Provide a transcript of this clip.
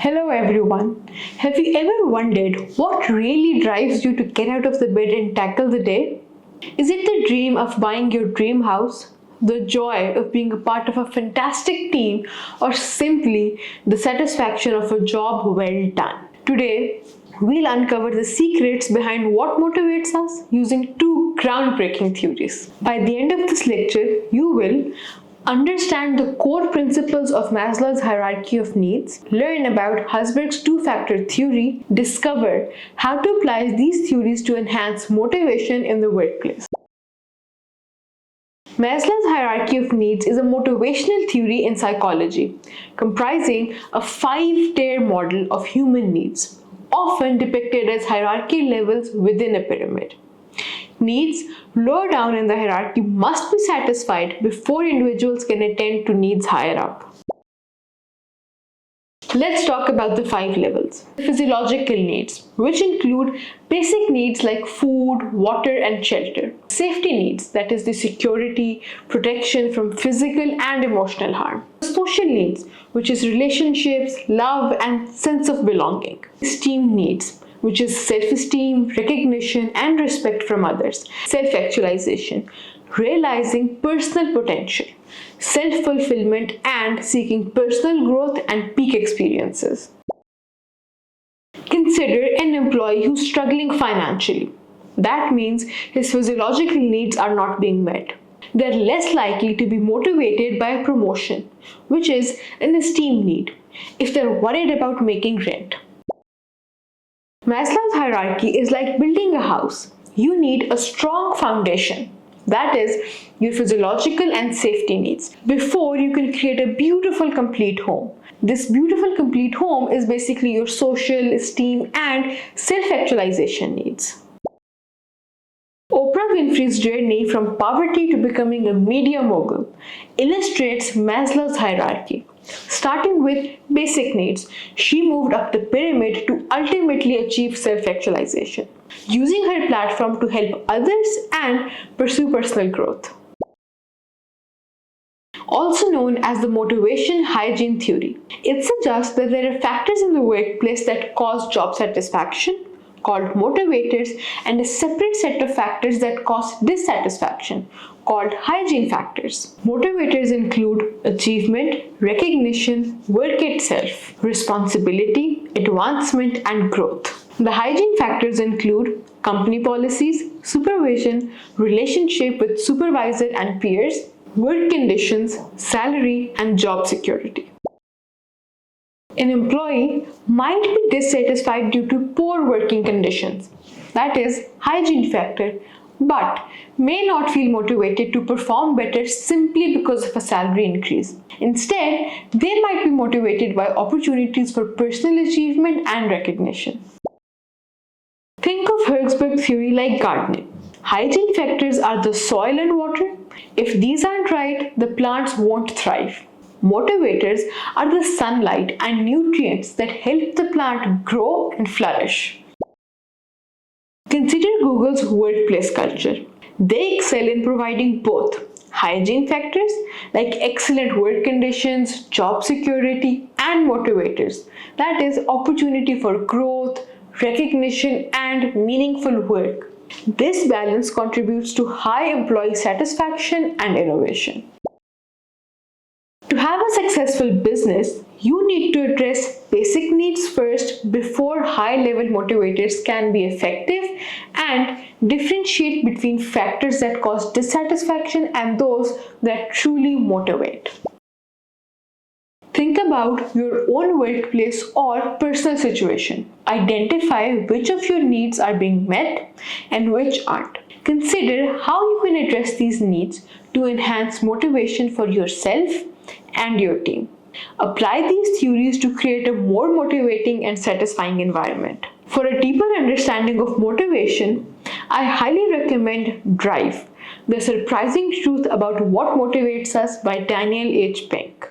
Hello everyone. Have you ever wondered what really drives you to get out of the bed and tackle the day? Is it the dream of buying your dream house, the joy of being a part of a fantastic team, or simply the satisfaction of a job well done? Today, we'll uncover the secrets behind what motivates us using two groundbreaking theories. By the end of this lecture, you will understand the core principles of Maslow's hierarchy of needs, learn about Herzberg's two-factor theory, discover how to apply these theories to enhance motivation in the workplace. Maslow's hierarchy of needs is a motivational theory in psychology, comprising a 5-tier model of human needs, often depicted as hierarchy levels within a pyramid. Needs lower down in the hierarchy must be satisfied before individuals can attend to needs higher up. Let's talk about the 5 levels. Physiological needs, which include basic needs like food, water, and shelter. Safety needs, that is the security, protection from physical and emotional harm. Social needs, which is relationships, love, and sense of belonging. Esteem needs, which is self-esteem, recognition, and respect from others. Self-actualization, realizing personal potential, self-fulfillment, and seeking personal growth and peak experiences. Consider an employee who's struggling financially. That means his physiological needs are not being met. They're less likely to be motivated by a promotion, which is an esteem need, if they're worried about making rent. Maslow's hierarchy is like building a house. You need a strong foundation, that is, your physiological and safety needs, before you can create a beautiful complete home. This beautiful complete home is basically your social, esteem, and self-actualization needs. Oprah Winfrey's journey from poverty to becoming a media mogul illustrates Maslow's hierarchy. Starting with basic needs, she moved up the pyramid to ultimately achieve self-actualization, using her platform to help others and pursue personal growth. Also known as the motivation hygiene theory, it suggests that there are factors in the workplace that cause job satisfaction, called motivators, and a separate set of factors that cause dissatisfaction, called hygiene factors. Motivators include achievement, recognition, work itself, responsibility, advancement, and growth. The hygiene factors include company policies, supervision, relationship with supervisor and peers, work conditions, salary, and job security. An employee might be dissatisfied due to poor working conditions, that is, hygiene factor, but may not feel motivated to perform better simply because of a salary increase. Instead, they might be motivated by opportunities for personal achievement and recognition. Think of Herzberg theory like gardening. Hygiene factors are the soil and water. If these aren't right, the plants won't thrive. Motivators are the sunlight and nutrients that help the plant grow and flourish. Consider Google's workplace culture. They excel in providing both hygiene factors like excellent work conditions, job security, and motivators, that is, opportunity for growth, recognition, and meaningful work. This balance contributes to high employee satisfaction and innovation. To have a successful business, you need to address basic needs first before high-level motivators can be effective, and differentiate between factors that cause dissatisfaction and those that truly motivate. Think about your own workplace or personal situation. Identify which of your needs are being met and which aren't. Consider how you can address these needs to enhance motivation for yourself and your team. Apply these theories to create a more motivating and satisfying environment. For a deeper understanding of motivation, I highly recommend Drive, The Surprising Truth About What Motivates Us by Daniel H. Pink.